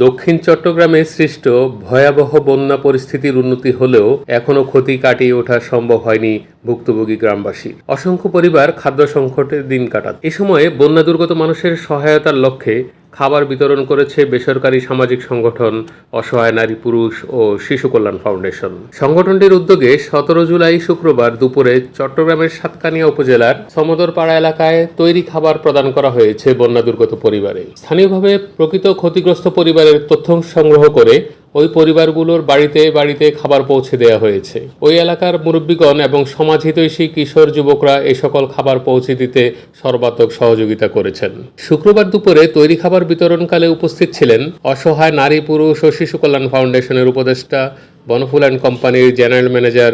দক্ষিণ চট্টগ্রামে সৃষ্ট ভয়াবহ বন্যা পরিস্থিতির উন্নতি হলেও এখনও ক্ষতি কাটিয়ে ওঠা সম্ভব হয়নি ভুক্তভোগী গ্রামবাসীর। অসংখ্য পরিবার খাদ্য সংকটে দিন কাটাত। এ সময়ে বন্যা দুর্গত মানুষের সহায়তার লক্ষ্যে খাবার বিতরণ করেছে বেসরকারি সামাজিক সংগঠন অসহায় নারী পুরুষ ও শিশু কল্যাণ ফাউন্ডেশন। সংগঠনটির উদ্যোগে 17 জুলাই শুক্রবার দুপুরে চট্টগ্রামের সাতকানিয়া উপজেলার সমদরপাড়া এলাকায় তৈরি খাবার প্রদান করা হয়েছে বন্যা দুর্গত পরিবারে। স্থানীয়ভাবে প্রকৃত ক্ষতিগ্রস্ত পরিবারের তথ্য সংগ্রহ করে ওই পরিবারগুলোর বাড়িতে বাড়িতে খাবার পৌঁছে দেওয়া হয়েছে। ওই এলাকার মুরব্বীগণ এবং সমাজহিতৈষী কিশোর যুবকরা এই সকল খাবার পৌঁছে দিতে সর্বাত্মক সহযোগিতা করেছেন। শুক্রবার দুপুরে তৈরি খাবার বিতরণকালে উপস্থিত ছিলেন অসহায় নারী পুরুষ ও শিশু কল্যাণ ফাউন্ডেশনের উপদেষ্টা বনফুল অ্যান্ড কোম্পানির জেনারেল ম্যানেজার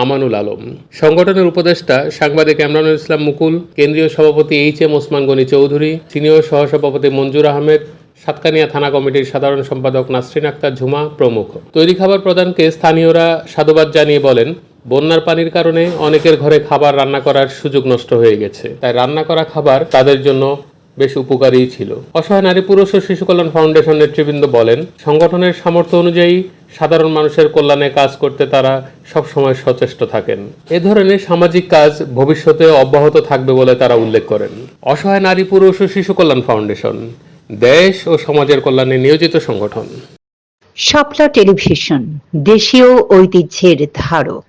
আমানুল আলম, সংগঠনের উপদেষ্টা সাংবাদিক ইমরানুল ইসলাম মুকুল, কেন্দ্রীয় সভাপতি এইচ.এম. ওসমান গনি চৌধুরী, সিনিয়র সহসভাপতি মঞ্জুর আহমেদ, সাতকানিয়া থানা কমিটির সাধারণ সম্পাদক নাসরিন আক্তার ঝুমা প্রমুখ। তৈরি খাবার প্রদানকে স্থানীয়রা সাধুবাদ জানিয়ে বলেন, বন্যার পানির কারণে অনেকের ঘরে খাবার রান্না করার সুযোগ নষ্ট হয়ে গেছে, তাই রান্না করা খাবার তাদের জন্য বেশ উপকারী ছিল। অসহায় নারী পুরুষ ও শিশু কল্যাণ ফাউন্ডেশন নেতৃবৃন্দ বলেন, সংগঠনের সামর্থ্য অনুযায়ী সাধারণ মানুষের কল্যাণে কাজ করতে তারা সবসময় সচেষ্ট থাকেন। এ ধরনের সামাজিক কাজ ভবিষ্যতে অব্যাহত থাকবে বলে তারা উল্লেখ করেন। অসহায় নারী পুরুষ ও শিশু কল্যাণ ফাউন্ডেশন দেশ ও সমাজের কল্যাণে নিয়োজিত সংগঠন। শাপলা টেলিভিশন, দেশীয় ঐতিহ্যের ধারক।